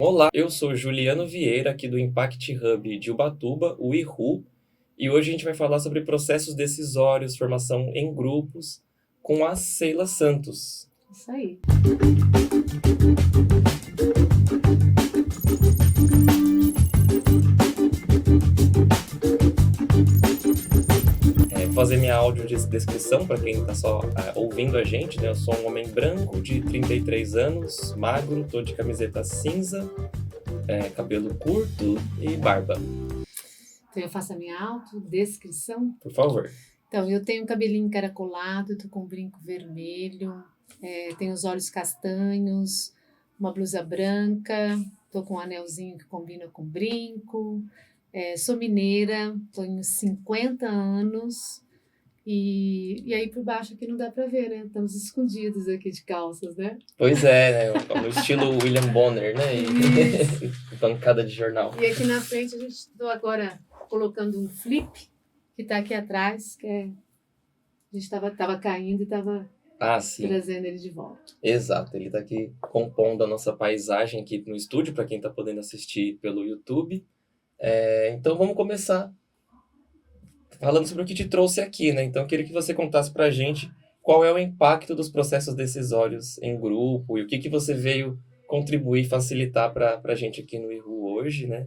Olá, eu sou Juliano Vieira, aqui do Impact Hub de Ubatuba, o IRU, e hoje a gente vai falar sobre processos decisórios, formação em grupos, com a Sheila Santos. Isso aí. Vou fazer minha audiodescrição para quem está só ouvindo a gente, né? Eu sou um homem branco de 33 anos, magro, tô de camiseta cinza, cabelo curto e barba. Então eu faço a minha autodescrição. Por favor. Então, eu tenho um cabelinho encaracolado, tô com um brinco vermelho, tenho os olhos castanhos, uma blusa branca, tô com um anelzinho que combina com brinco, sou mineira, tenho 50 anos e aí por baixo aqui não dá para ver, né? Estamos escondidos aqui de calças, né? Pois é, né? No estilo William Bonner, né? Isso. Bancada de jornal. E aqui na frente a gente estou agora colocando um flip que está aqui atrás, a gente estava caindo e estava trazendo ele de volta. Exato, ele está aqui compondo a nossa paisagem aqui no estúdio, para quem está podendo assistir pelo YouTube. Então vamos começar falando sobre o que te trouxe aqui, né? Então eu queria que você contasse para a gente qual é o impacto dos processos decisórios em grupo e o que você veio contribuir, facilitar para a gente aqui no IRU hoje, né?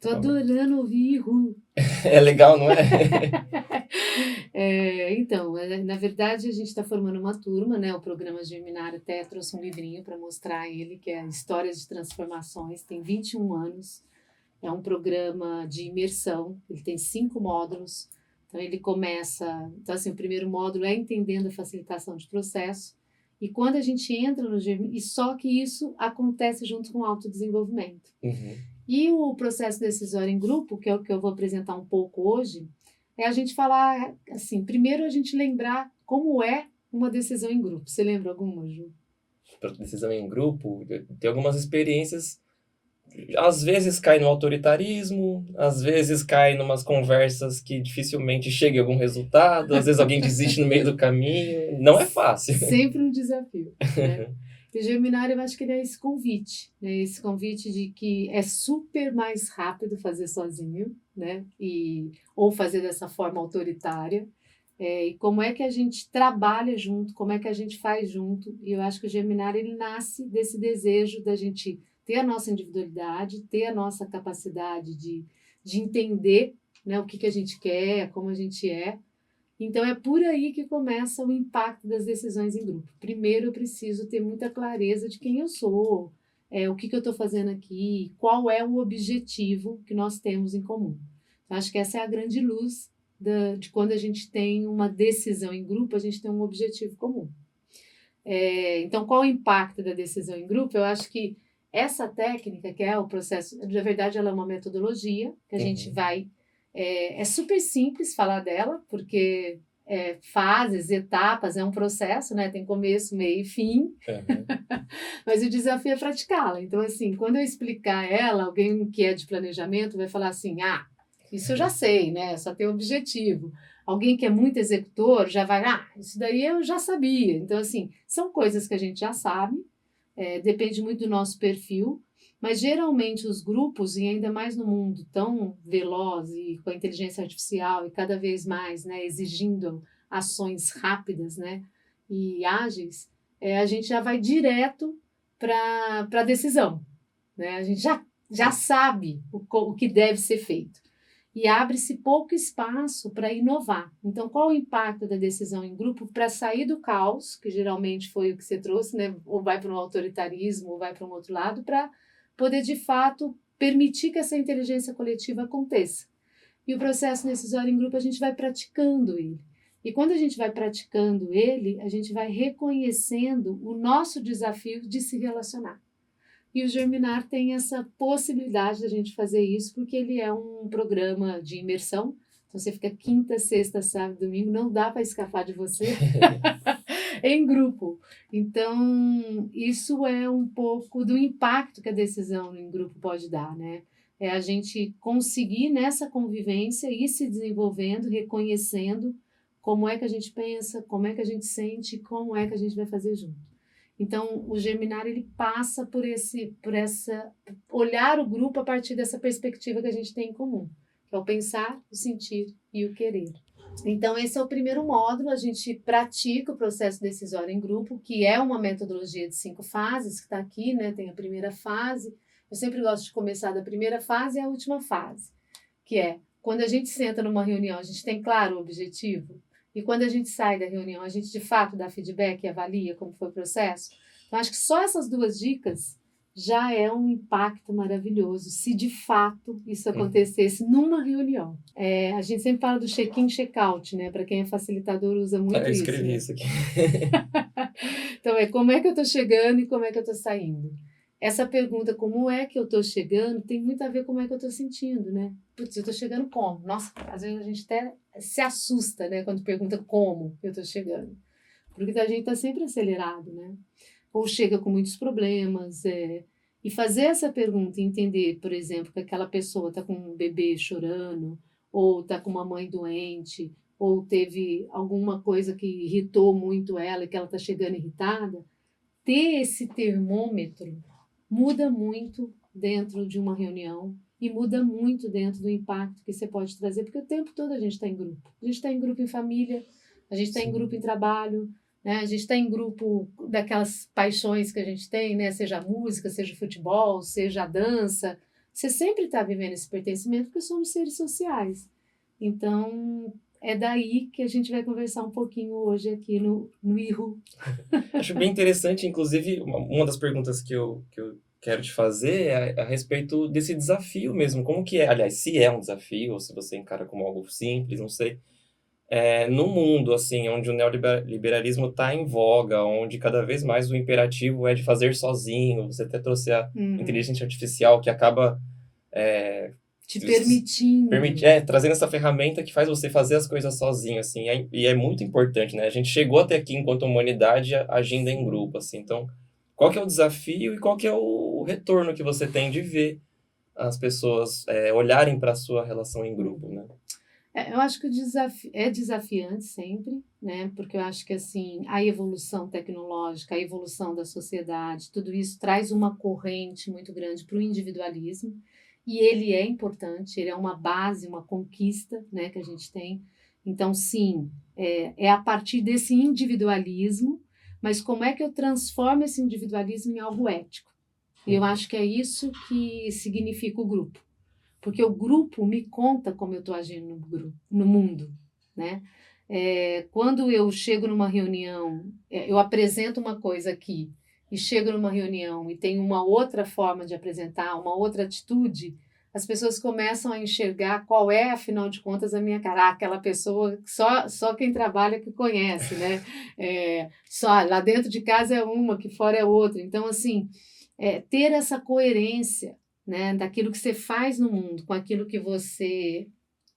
Tô adorando ouvir IRU. É legal, não é? Então, na verdade, a gente está formando uma turma, né? O programa Germinar até trouxe um livrinho para mostrar ele, que é Histórias de Transformações, tem 21 anos. É um programa de imersão, ele tem 5 módulos. Então, ele começa... Então, assim, o primeiro módulo é entendendo a facilitação de processo. E quando a gente entra no Germinar... E só que isso acontece junto com o autodesenvolvimento. Uhum. E o processo decisório em grupo, que é o que eu vou apresentar um pouco hoje, é a gente falar, assim, primeiro a gente lembrar como é uma decisão em grupo. Você lembra alguma, Ju? Decisão em grupo, tem algumas experiências, às vezes cai no autoritarismo, às vezes cai numas conversas que dificilmente chega a algum resultado, às vezes alguém desiste no meio do caminho, não é fácil. Sempre um desafio, né? E o Germinar, eu acho que ele é esse convite, né? Esse convite de que é super mais rápido fazer sozinho, né? Ou fazer dessa forma autoritária. E como é que a gente trabalha junto, como é que a gente faz junto. E eu acho que o Germinar, ele nasce desse desejo da gente ter a nossa individualidade, ter a nossa capacidade de entender, né, o que a gente quer, como a gente é. Então, é por aí que começa o impacto das decisões em grupo. Primeiro, eu preciso ter muita clareza de quem eu sou, o que eu estou fazendo aqui, qual é o objetivo que nós temos em comum. Eu acho que essa é a grande luz de quando a gente tem uma decisão em grupo, a gente tem um objetivo comum. Então, qual o impacto da decisão em grupo? Eu acho que essa técnica, que é o processo, na verdade, ela é uma metodologia que a gente vai... É super simples falar dela, porque fases, etapas, é um processo, né? Tem começo, meio e fim. Mas o desafio é praticá-la. Então, assim, quando eu explicar ela, alguém que é de planejamento vai falar assim, isso eu já sei, né? Só tem objetivo. Alguém que é muito executor já vai, isso daí eu já sabia. Então, assim, são coisas que a gente já sabe, depende muito do nosso perfil, mas geralmente os grupos, e ainda mais no mundo tão veloz e com a inteligência artificial e cada vez mais, né, exigindo ações rápidas, né, e ágeis, a gente já vai direto para a decisão, né? A gente já sabe o que deve ser feito. E abre-se pouco espaço para inovar. Então, qual o impacto da decisão em grupo para sair do caos, que geralmente foi o que você trouxe, né? Ou vai para um autoritarismo, ou vai para um outro lado, para poder, de fato, permitir que essa inteligência coletiva aconteça. E o processo decisório em grupo, a gente vai praticando ele. E quando a gente vai praticando ele, a gente vai reconhecendo o nosso desafio de se relacionar. E o Germinar tem essa possibilidade da gente fazer isso, porque ele é um programa de imersão. Então, você fica quinta, sexta, sábado, domingo, não dá para escapar de você, em grupo. Então, isso é um pouco do impacto que a decisão em grupo pode dar, né? É a gente conseguir nessa convivência ir se desenvolvendo, reconhecendo como é que a gente pensa, como é que a gente sente, como é que a gente vai fazer junto. Então, o Germinar, ele passa olhar o grupo a partir dessa perspectiva que a gente tem em comum, que é o pensar, o sentir e o querer. Então, esse é o primeiro módulo, a gente pratica o processo decisório em grupo, que é uma metodologia de 5 fases, que está aqui, né? Tem a primeira fase, eu sempre gosto de começar da primeira fase e a última fase, que é, quando a gente senta numa reunião, a gente tem claro o objetivo, e quando a gente sai da reunião, a gente de fato dá feedback e avalia como foi o processo. Então, acho que só essas 2 dicas já é um impacto maravilhoso, se de fato isso acontecesse numa reunião. A gente sempre fala do check-in, check-out, né? Para quem é facilitador usa muito Eu escrevi isso, né? isso aqui. Então, como é que eu estou chegando e como é que eu estou saindo? Essa pergunta, como é que eu estou chegando, tem muito a ver com como é que eu estou sentindo, né? Putz, eu estou chegando como? Nossa, às vezes a gente até se assusta, né? Quando pergunta como eu estou chegando. Porque a gente está sempre acelerado, né? Ou chega com muitos problemas. E fazer essa pergunta e entender, por exemplo, que aquela pessoa está com um bebê chorando, ou está com uma mãe doente, ou teve alguma coisa que irritou muito ela e que ela está chegando irritada, ter esse termômetro muda muito dentro de uma reunião e muda muito dentro do impacto que você pode trazer, porque o tempo todo a gente está em grupo. A gente está em grupo em família, a gente está em grupo em trabalho, né? A gente está em grupo daquelas paixões que a gente tem, né? Seja a música, seja o futebol, seja a dança. Você sempre está vivendo esse pertencimento porque somos seres sociais. Então, é daí que a gente vai conversar um pouquinho hoje aqui no IRU. Acho bem interessante, inclusive, uma das perguntas que eu quero te fazer é a respeito desse desafio mesmo. Como que é, aliás, se é um desafio, ou se você encara como algo simples, não sei. No mundo, assim, onde o neoliberalismo está em voga, onde cada vez mais o imperativo é de fazer sozinho, você até trouxe a inteligência artificial que acaba te permitindo. Trazendo essa ferramenta que faz você fazer as coisas sozinho, assim, e é muito importante, né? A gente chegou até aqui enquanto humanidade agindo em grupo, assim, então, qual que é o desafio e qual que é o retorno que você tem de ver as pessoas olharem para a sua relação em grupo, né? Eu acho que o desafio é desafiante sempre, né? Porque eu acho que assim a evolução tecnológica, a evolução da sociedade, tudo isso traz uma corrente muito grande para o individualismo e ele é importante, ele é uma base, uma conquista, né? Que a gente tem. Então, sim, é a partir desse individualismo, mas como é que eu transformo esse individualismo em algo ético? E eu acho que é isso que significa o grupo. Porque o grupo me conta como eu estou agindo no mundo, né? Quando eu chego numa reunião, eu apresento uma coisa aqui e chego numa reunião e tenho uma outra forma de apresentar, uma outra atitude, as pessoas começam a enxergar qual é, afinal de contas, a minha cara. Aquela pessoa, só quem trabalha que conhece, né? Só lá dentro de casa é uma, aqui fora é outra. Então, assim, ter essa coerência, né, daquilo que você faz no mundo com aquilo que você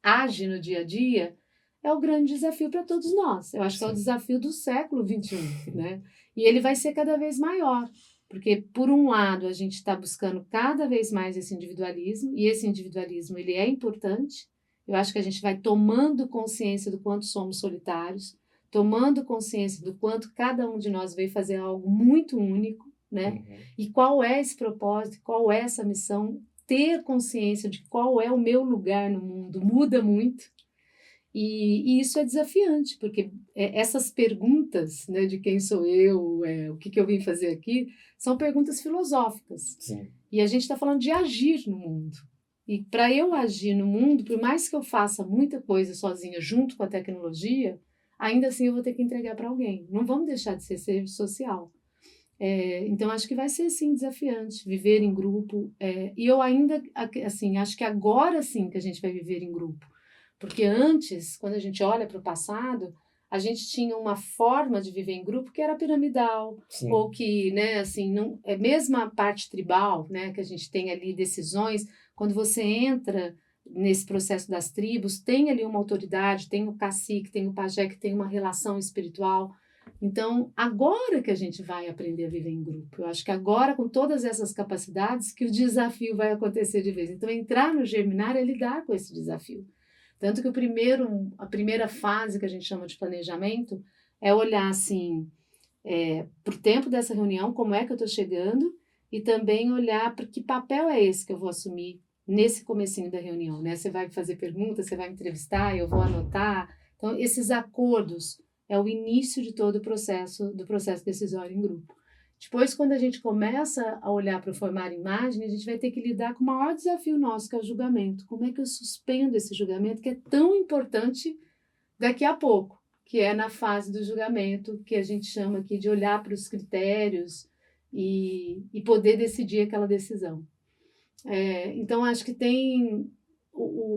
age no dia a dia, é o grande desafio para todos nós. Eu acho que é o desafio do século XXI, né? E ele vai ser cada vez maior, porque, por um lado, a gente está buscando cada vez mais esse individualismo, e esse individualismo ele é importante. Eu acho que a gente vai tomando consciência do quanto somos solitários, tomando consciência do quanto cada um de nós veio fazer algo muito único, né? E qual é esse propósito, qual é essa missão, ter consciência de qual é o meu lugar no mundo muda muito, e isso é desafiante, porque essas perguntas, né, de quem sou eu, o que eu vim fazer aqui, são perguntas filosóficas. Sim. E a gente está falando de agir no mundo. E para eu agir no mundo, por mais que eu faça muita coisa sozinha junto com a tecnologia, ainda assim eu vou ter que entregar para alguém. Não vamos deixar de ser serviço social. Então, acho que vai ser, sim, desafiante viver em grupo. E eu ainda, assim, acho que agora sim que a gente vai viver em grupo. Porque antes, quando a gente olha para o passado, a gente tinha uma forma de viver em grupo que era piramidal, Sim. ou que, né, assim, não, mesmo a parte tribal, né, que a gente tem ali decisões, quando você entra nesse processo das tribos, tem ali uma autoridade, tem o cacique, tem o pajé, que tem uma relação espiritual. Então, agora que a gente vai aprender a viver em grupo, eu acho que agora, com todas essas capacidades, que o desafio vai acontecer de vez. Então, entrar no Germinar é lidar com esse desafio. Tanto que a primeira fase que a gente chama de planejamento é olhar assim, para o tempo dessa reunião, como é que eu estou chegando, e também olhar para que papel é esse que eu vou assumir nesse comecinho da reunião, né? Você vai fazer perguntas, você vai me entrevistar, eu vou anotar. Então, esses acordos é o início de todo o processo, do processo decisório em grupo. Depois, quando a gente começa a olhar para formar imagem, a gente vai ter que lidar com o maior desafio nosso, que é o julgamento. Como é que eu suspendo esse julgamento, que é tão importante daqui a pouco, que é na fase do julgamento, que a gente chama aqui de olhar para os critérios e poder decidir aquela decisão. Então, acho que tem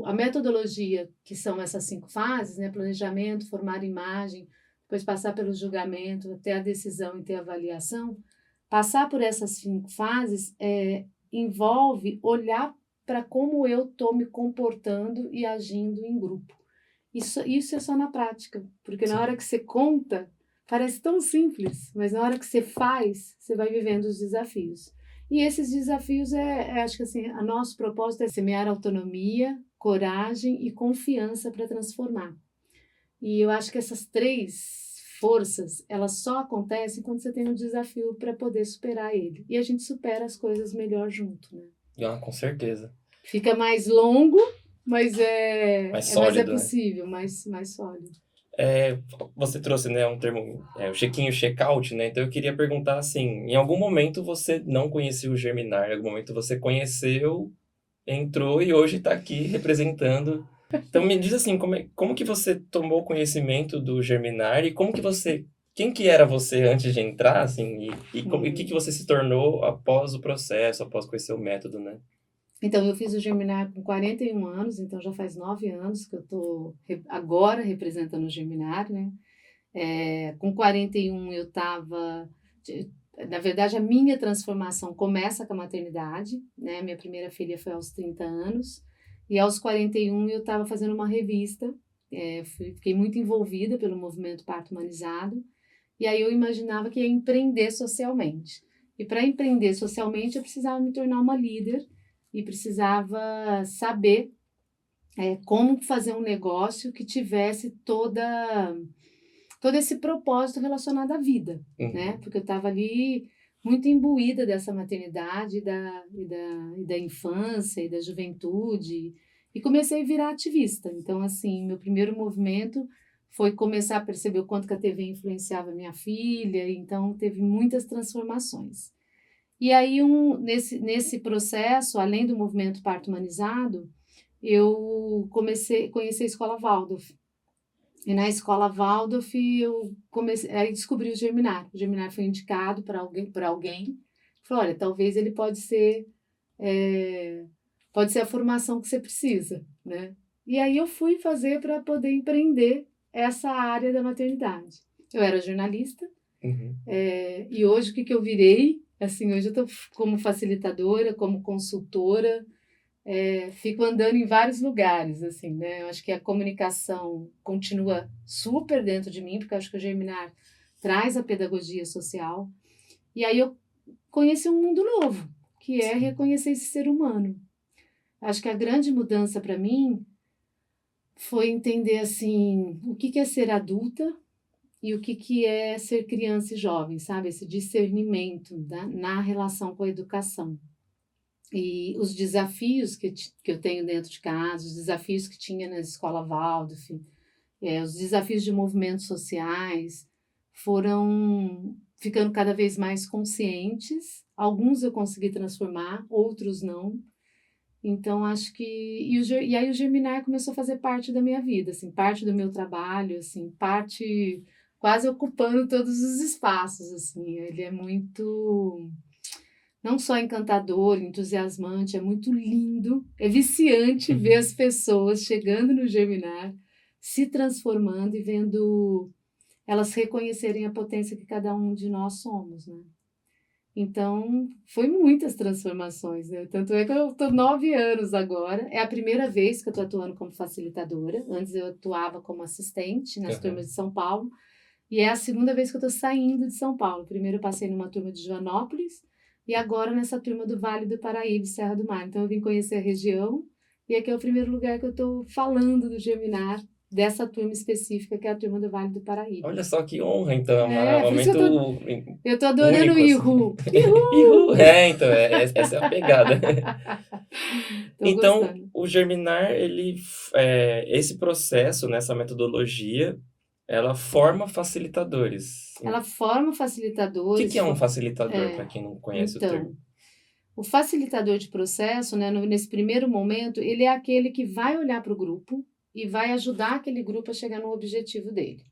a metodologia, que são essas 5 fases, né? Planejamento, formar imagem, depois passar pelo julgamento, até a decisão e ter a avaliação. Passar por essas 5 fases envolve olhar para como eu estou me comportando e agindo em grupo. Isso é só na prática, porque na hora que você conta, parece tão simples, mas na hora que você faz, você vai vivendo os desafios. E esses desafios, acho que assim, o nosso propósito é semear autonomia, coragem e confiança para transformar. E eu acho que essas 3 forças, elas só acontecem quando você tem um desafio para poder superar ele. E a gente supera as coisas melhor junto, né? Com certeza. Fica mais longo, mas Mais sólido, é possível, mais sólido. Você trouxe, né, um termo, o check-in e o check-out, né? Então eu queria perguntar assim, em algum momento você não conhecia o Germinar, em algum momento você conheceu, entrou e hoje está aqui representando. Então me diz assim, como que você tomou conhecimento do Germinar e quem que era você antes de entrar, assim, e o que você se tornou após o processo, após conhecer o método, né? Então, eu fiz o Germinar com 41 anos, então já faz 9 anos que eu estou agora representando o Germinar, né? Com 41 eu estava... Na verdade, a minha transformação começa com a maternidade, né? Minha primeira filha foi aos 30 anos, e aos 41 eu estava fazendo uma revista, fiquei muito envolvida pelo movimento Parto Humanizado, e aí eu imaginava que ia empreender socialmente. E para empreender socialmente eu precisava me tornar uma líder, e precisava saber como fazer um negócio que tivesse todo esse propósito relacionado à vida, né? Porque eu estava ali muito imbuída dessa maternidade e da infância e da juventude, e comecei a virar ativista. Então, assim, meu primeiro movimento foi começar a perceber o quanto que a TV influenciava minha filha, então teve muitas transformações. E aí, nesse processo, além do movimento Parto Humanizado, eu comecei a conhecer a Escola Waldorf. E na Escola Waldorf, eu descobri o Germinar. O Germinar foi indicado para alguém. Falou, olha, talvez ele pode ser a formação que você precisa, né? E aí eu fui fazer para poder empreender essa área da maternidade. Eu era jornalista, e hoje o que eu virei? Assim, hoje eu estou como facilitadora, como consultora, fico andando em vários lugares, assim, né? Eu acho que a comunicação continua super dentro de mim, porque eu acho que o Germinar traz a pedagogia social. E aí eu conheci um mundo novo, que é reconhecer esse ser humano. Acho que a grande mudança para mim foi entender, assim, o que é ser adulta e o que é ser criança e jovem, sabe? Esse discernimento na relação com a educação. E os desafios que eu tenho dentro de casa, os desafios que tinha na Escola Waldorf, os desafios de movimentos sociais foram ficando cada vez mais conscientes. Alguns eu consegui transformar, outros não. Então, acho que... E aí o Germinar começou a fazer parte da minha vida, assim, parte do meu trabalho, assim, parte... quase ocupando todos os espaços, assim. Ele é muito, não só encantador, entusiasmante, é muito lindo, é viciante ver as pessoas chegando no Germinar, se transformando e vendo elas reconhecerem a potência que cada um de nós somos, né? Então, foi muitas transformações, né? Tanto é que eu estou 9 anos agora. É a primeira vez que eu estou atuando como facilitadora. Antes eu atuava como assistente nas turmas de São Paulo. E é a segunda vez que eu estou saindo de São Paulo. Primeiro eu passei numa turma de Joanópolis e agora nessa turma do Vale do Paraíba, Serra do Mar. Então eu vim conhecer a região e aqui é o primeiro lugar que eu estou falando do Germinar dessa turma específica, que é a turma do Vale do Paraíba. Olha só que honra, então, é um Por isso momento eu tô adorando o único, assim. Ihu. Ihu! Então, essa é a pegada. Tô Então, gostando. o Germinar, esse processo, né, essa metodologia, ela forma facilitadores. Ela forma O facilitadores. que é um facilitador, para É, quem não conhece o termo? então, o facilitador de processo, né, nesse primeiro momento, ele é aquele que vai olhar para o grupo e vai ajudar aquele grupo a chegar no objetivo dele.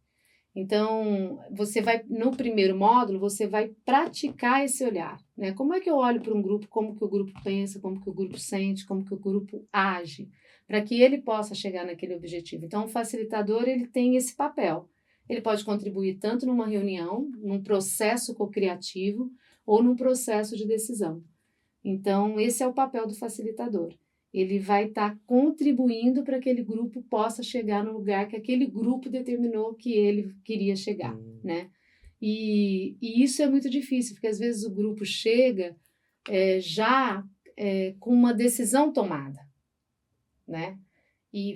Então, no primeiro módulo, você vai praticar esse olhar, né? Como é que eu olho para um grupo, como que o grupo pensa, como que o grupo sente, como que o grupo age, para que ele possa chegar naquele objetivo. Então, o facilitador, ele tem esse papel. Ele pode contribuir tanto numa reunião, num processo co-criativo ou num processo de decisão. Então, esse é o papel do facilitador. Ele vai estar contribuindo para que aquele grupo possa chegar no lugar que aquele grupo determinou que ele queria chegar, né? E isso é muito difícil, porque às vezes o grupo chega já com uma decisão tomada, né? E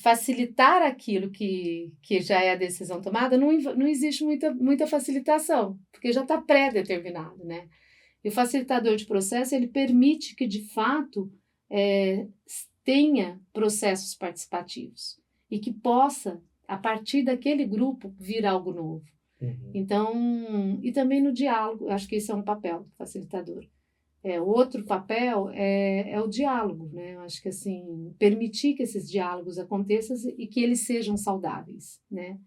facilitar aquilo que já é a decisão tomada, não existe muita facilitação, porque já está pré-determinado, né? E o facilitador de processo, ele permite que, de fato, tenha processos participativos e que possa, a partir daquele grupo, vir algo novo. Então, e também no diálogo, acho que esse é um papel do facilitador. Outro papel é o diálogo, né? Eu acho que, assim, permitir que esses diálogos aconteçam e que eles sejam saudáveis, né?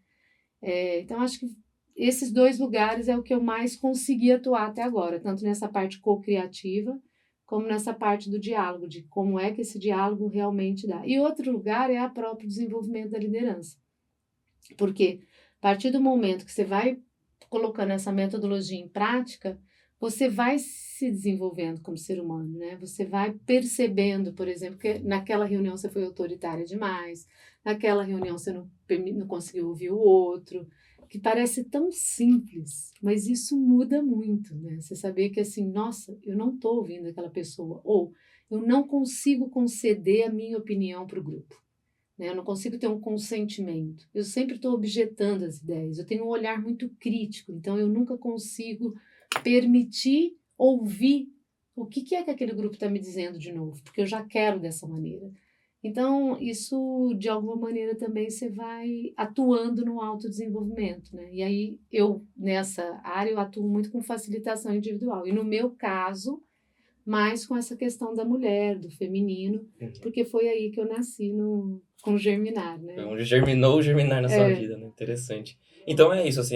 Então, acho que esses dois lugares é o que eu mais consegui atuar até agora, tanto nessa parte co-criativa, como nessa parte do diálogo, de como é que esse diálogo realmente dá. E outro lugar é o próprio desenvolvimento da liderança. Porque a partir do momento que você vai colocando essa metodologia em prática, você vai se desenvolvendo como ser humano, né? Você vai percebendo, por exemplo, que naquela reunião você foi autoritária demais, naquela reunião você não conseguiu ouvir o outro, que parece tão simples, mas isso muda muito, né? Você saber que assim, nossa, eu não estou ouvindo aquela pessoa, ou eu não consigo conceder a minha opinião para o grupo. Né? Eu não consigo ter um consentimento. Eu sempre estou objetando as ideias. Eu tenho um olhar muito crítico, então eu nunca consigo permitir ouvir o que é que aquele grupo está me dizendo de novo, porque eu já quero dessa maneira. Então, isso, de alguma maneira, também você vai atuando no autodesenvolvimento, né? E aí, nessa área, eu atuo muito com facilitação individual. E no meu caso, mais com essa questão da mulher, do feminino, porque foi aí que eu nasci com o Germinar, né? Foi onde germinou o Germinar na sua vida, né? Interessante. Então é isso, assim,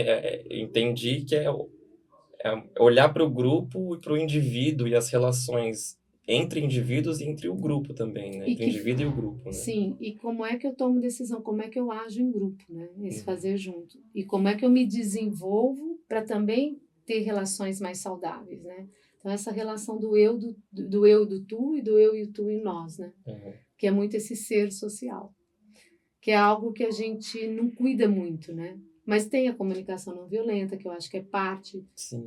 entendi que é olhar para o grupo e para o indivíduo e as relações entre indivíduos e entre o grupo também, né? Entre o indivíduo e o grupo, né? Sim, e como é que eu tomo decisão, como é que eu ajo em grupo, né? Esse fazer junto. E como é que eu me desenvolvo para também ter relações mais saudáveis, né? Então, essa relação do eu, do tu e do eu e o tu em nós, né? Que é muito esse ser social. Que é algo que a gente não cuida muito, né? Mas tem a comunicação não violenta, que eu acho que é parte,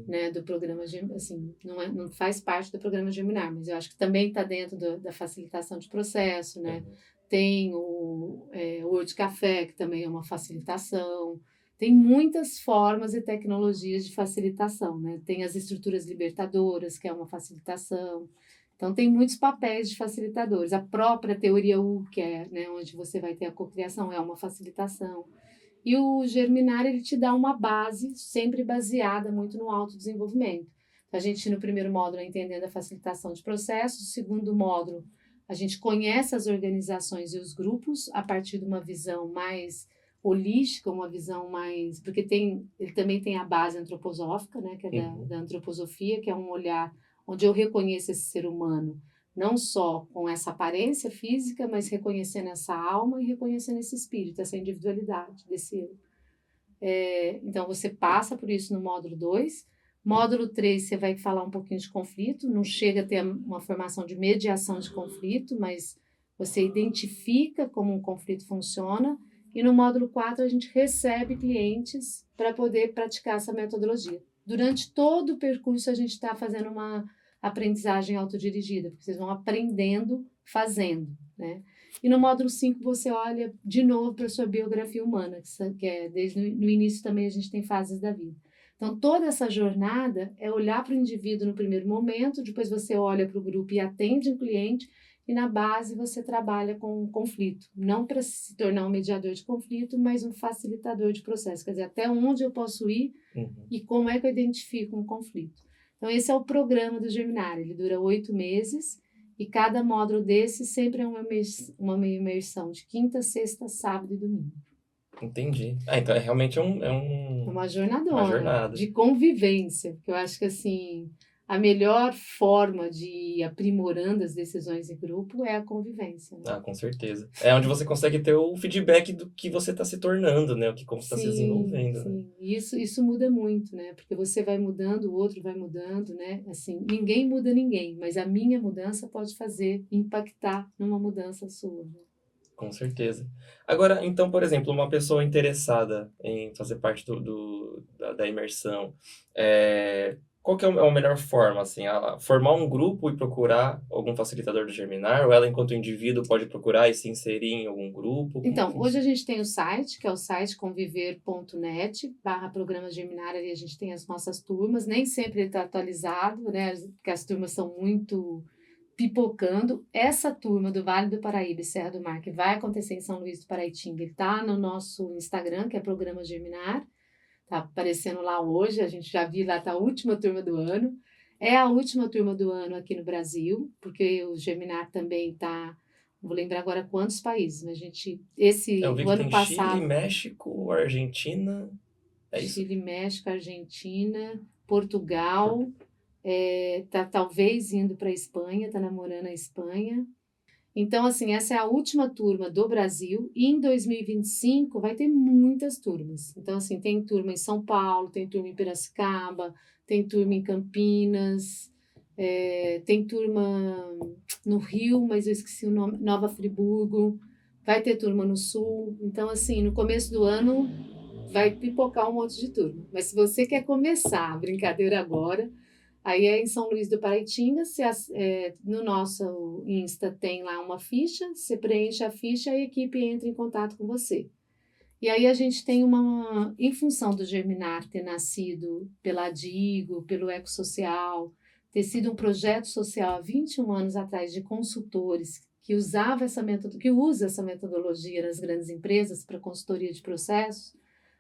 né, do programa, assim, não faz parte do programa Germinar, mas eu acho que também está dentro da facilitação de processo, né? Tem o Olho de Café, que também é uma facilitação. Tem muitas formas e tecnologias de facilitação, né? Tem as estruturas libertadoras, que é uma facilitação. Então, tem muitos papéis de facilitadores. A própria teoria U, que é, né, onde você vai ter a cocriação, é uma facilitação. E o Germinar, ele te dá uma base, sempre baseada muito no autodesenvolvimento. A gente, no primeiro módulo, é entendendo a facilitação de processos. No segundo módulo, a gente conhece as organizações e os grupos a partir de uma visão mais holística, uma visão mais... Porque ele também tem a base antroposófica, né, que é da antroposofia, que é um olhar onde eu reconheço esse ser humano, não só com essa aparência física, mas reconhecendo essa alma e reconhecendo esse espírito, essa individualidade desse eu. Então, você passa por isso no módulo 2. Módulo 3, você vai falar um pouquinho de conflito, não chega a ter uma formação de mediação de conflito, mas você identifica como um conflito funciona. E no módulo 4, a gente recebe clientes para poder praticar essa metodologia. Durante todo o percurso, a gente está fazendo uma aprendizagem autodirigida, porque vocês vão aprendendo fazendo, né? E no módulo 5 você olha de novo para a sua biografia humana, que é desde no início também a gente tem fases da vida. Então, toda essa jornada é olhar para o indivíduo no primeiro momento, depois você olha para o grupo e atende um cliente, e na base você trabalha com conflito. Não para se tornar um mediador de conflito, mas um facilitador de processo. Quer dizer, até onde eu posso ir e como é que eu identifico um conflito. Então, esse é o programa do Geminário. Ele dura 8 meses e cada módulo desse sempre é uma imersão de quinta, sexta, sábado e domingo. Entendi. Então realmente Uma uma jornadona jornada. de convivência, que eu acho que assim, a melhor forma de ir aprimorando as decisões em grupo é a convivência, né? Com certeza. É onde você consegue ter o feedback do que você está se tornando, né? Como você está se Sim, desenvolvendo, né? sim. E isso muda muito, né? Porque você vai mudando, o outro vai mudando, né? Assim, ninguém muda ninguém, mas a minha mudança pode impactar numa mudança sua, né? Com certeza. Agora, então, por exemplo, uma pessoa interessada em fazer parte da imersão, qual que é a melhor forma, assim? Formar um grupo e procurar algum facilitador do Germinar? Ou ela, enquanto indivíduo, pode procurar e se inserir em algum grupo? Como Então, hoje a funciona? gente tem o site, que é o site conviver.net/programa Germinar, ali a gente tem as nossas turmas, nem sempre ele está atualizado, né? Porque as turmas são muito pipocando. Essa turma do Vale do Paraíba e Serra do Mar, que vai acontecer em São Luís do Paraitinga, ele está no nosso Instagram, que é Programa Germinar, tá aparecendo lá hoje, a gente já viu lá, tá a última turma do ano. É a última turma do ano aqui no Brasil, porque o Germinar também está, não vou lembrar agora quantos países, mas Eu vi o que ano tem Chile, passado, México, Argentina, é isso? Chile, México, Argentina, Portugal, tá talvez indo para a Espanha, tá namorando a Espanha. Então, assim, essa é a última turma do Brasil e em 2025 vai ter muitas turmas. Então, assim, tem turma em São Paulo, tem turma em Piracicaba, tem turma em Campinas, tem turma no Rio, mas eu esqueci o nome, Nova Friburgo, vai ter turma no Sul. Então, assim, no começo do ano vai pipocar um monte de turma. Mas se você quer começar a brincadeira agora, aí é em São Luís do Paraitinga, no nosso Insta tem lá uma ficha, você preenche a ficha e a equipe entra em contato com você. E aí a gente tem em função do Germinar ter nascido pela Adigo, pelo Ecossocial, ter sido um projeto social há 21 anos atrás de consultores que que usa essa metodologia nas grandes empresas para consultoria de processos,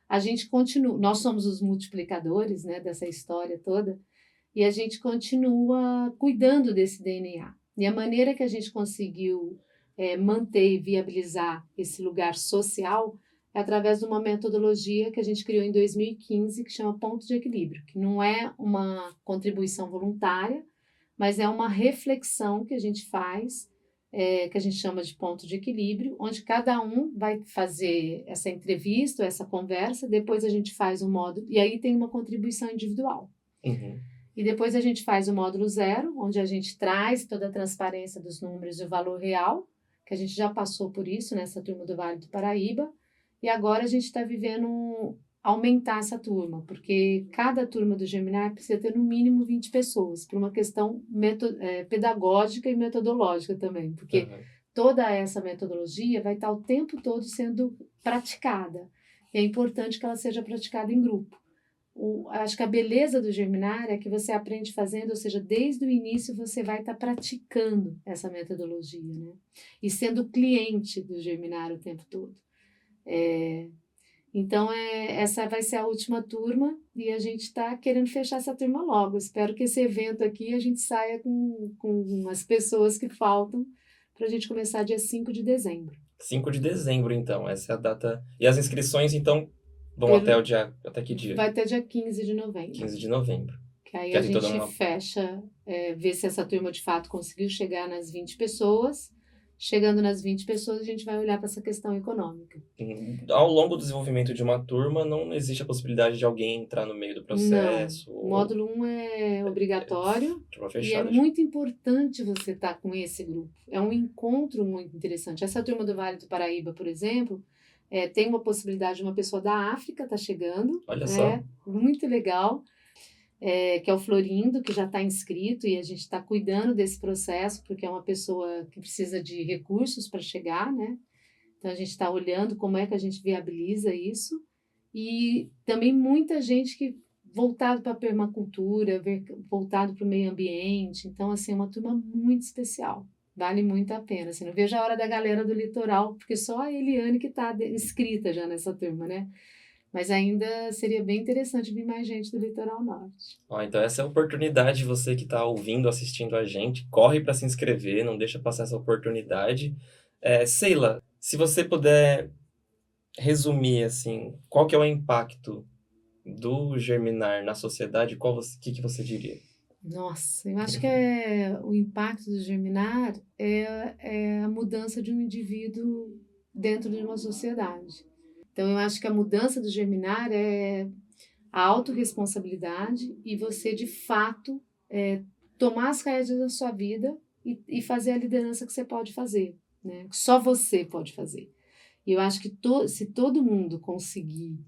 a gente continua, nós somos os multiplicadores, né, dessa história toda, e a gente continua cuidando desse DNA. E a maneira que a gente conseguiu manter e viabilizar esse lugar social é através de uma metodologia que a gente criou em 2015, que chama Ponto de Equilíbrio, que não é uma contribuição voluntária, mas é uma reflexão que a gente faz, que a gente chama de ponto de equilíbrio, onde cada um vai fazer essa entrevista, essa conversa, depois a gente faz um módulo, e aí tem uma contribuição individual. Uhum. E depois a gente faz o módulo 0, onde a gente traz toda a transparência dos números e o valor real, que a gente já passou por isso nessa turma do Vale do Paraíba, e agora a gente está vivendo aumentar essa turma, porque cada turma do Geminar precisa ter no mínimo 20 pessoas, por uma questão pedagógica e metodológica também, porque toda essa metodologia vai estar o tempo todo sendo praticada, e é importante que ela seja praticada em grupo. Acho que a beleza do Germinar é que você aprende fazendo, ou seja, desde o início você vai estar praticando essa metodologia, né? E sendo cliente do Germinar o tempo todo. Então, essa vai ser a última turma e a gente está querendo fechar essa turma logo. Espero que esse evento aqui a gente saia com as pessoas que faltam para a gente começar dia 5 de dezembro. 5 de dezembro, então, essa é a data. E as inscrições, então, vão Pelo, até que dia? Vai até dia 15 de novembro. 15 de novembro. Que aí Já a tem toda gente uma... fecha, vê se essa turma de fato conseguiu chegar nas 20 pessoas. Chegando nas 20 pessoas, a gente vai olhar para essa questão econômica. Ao longo do desenvolvimento de uma turma, não existe a possibilidade de alguém entrar no meio do Não. processo? O módulo 1 é obrigatório Turma e é fechada. muito importante você estar com esse grupo. É um encontro muito interessante. Essa turma do Vale do Paraíba, por exemplo, tem uma possibilidade de uma pessoa da África estar chegando. Olha só. Muito legal. que é o Florindo, que já está inscrito e a gente está cuidando desse processo, porque é uma pessoa que precisa de recursos para chegar, né? Então a gente está olhando como é que a gente viabiliza isso. E também muita gente que voltado para a permacultura, voltado para o meio ambiente. Então, assim, é uma turma muito especial. Vale muito a pena. Assim, não vejo a hora da galera do litoral, porque só a Eliane que está inscrita já nessa turma, né? Mas ainda seria bem interessante vir mais gente do litoral norte. Ó, então essa é a oportunidade, você que está ouvindo, assistindo a gente, corre para se inscrever, não deixa passar essa oportunidade. Sheila, se você puder resumir, assim, qual que é o impacto do Germinar na sociedade, que você diria? Nossa, eu acho que o impacto do germinar é a mudança de um indivíduo dentro de uma sociedade. Então, eu acho que a mudança do germinar é a autorresponsabilidade e você, de fato, tomar as rédeas da sua vida e fazer a liderança que você pode fazer, né? Que só você pode fazer. E eu acho que se todo mundo conseguir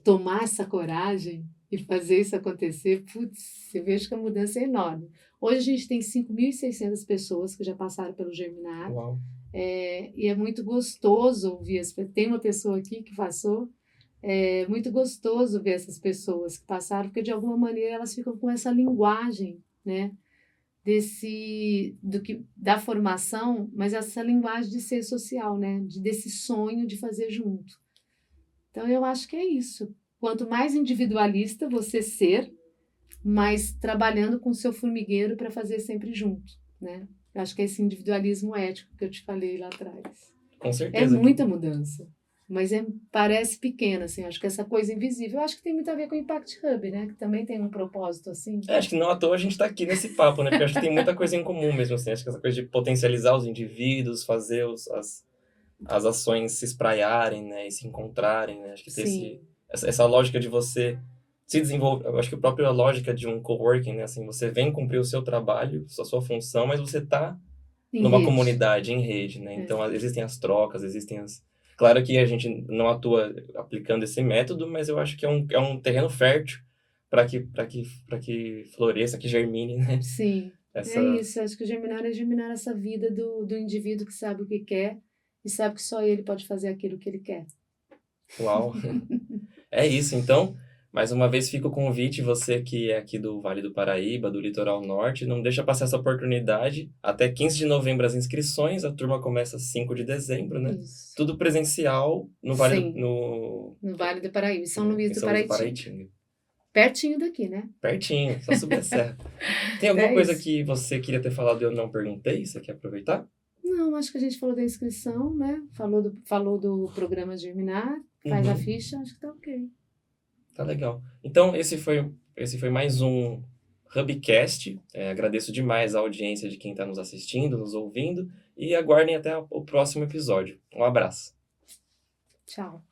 tomar essa coragem e fazer isso acontecer, putz, eu vejo que a mudança é enorme. Hoje a gente tem 5.600 pessoas que já passaram pelo Germinar. Uau. E é muito gostoso ouvir. Tem uma pessoa aqui que passou. É muito gostoso ver essas pessoas que passaram, porque de alguma maneira elas ficam com essa linguagem, né? Da formação, mas essa linguagem de ser social, né? Desse sonho de fazer junto. Então, eu acho que é isso. Quanto mais individualista você ser, mais trabalhando com o seu formigueiro para fazer sempre junto, né? Eu acho que é esse individualismo ético que eu te falei lá atrás. Com É certeza. muita mudança, mas parece pequena, assim. Acho que essa coisa invisível, eu acho que tem muito a ver com o Impact Hub, né? Que também tem um propósito, assim. Acho que não à toa a gente está aqui nesse papo, né? Porque acho que tem muita coisa em comum mesmo, assim. Acho que essa coisa de potencializar os indivíduos, fazer as ações se espraiarem, né? E se encontrarem, né? Acho que ter essa lógica de você se desenvolver. Eu acho que a própria lógica de um coworking, né? Assim, você vem cumprir o seu trabalho, a sua função, mas você está numa comunidade, em rede, né? Então, existem as trocas, existem as... Claro que a gente não atua aplicando esse método, mas eu acho que é um terreno fértil para que floresça, que germine, né? Sim, é isso. Acho que o germinar é germinar essa vida do indivíduo que sabe o que quer e sabe que só ele pode fazer aquilo que ele quer. Uau! É isso, então, mais uma vez fica o convite, você que é aqui do Vale do Paraíba, do Litoral Norte, não deixa passar essa oportunidade. Até 15 de novembro as inscrições, a turma começa 5 de dezembro, né? Isso. Tudo presencial no Vale, no Vale do Paraíba, em São Luís do São Luís do Paraitinga. Pertinho daqui, né? Pertinho, só subir a serra. Tem alguma coisa que você queria ter falado e eu não perguntei? Você quer aproveitar? Não, acho que a gente falou da inscrição, né? Falou do programa Germinar, faz a ficha, acho que tá ok. Tá legal. Então, esse foi mais um Hubcast. Agradeço demais a audiência de quem está nos assistindo, nos ouvindo, e aguardem até o próximo episódio. Um abraço. Tchau.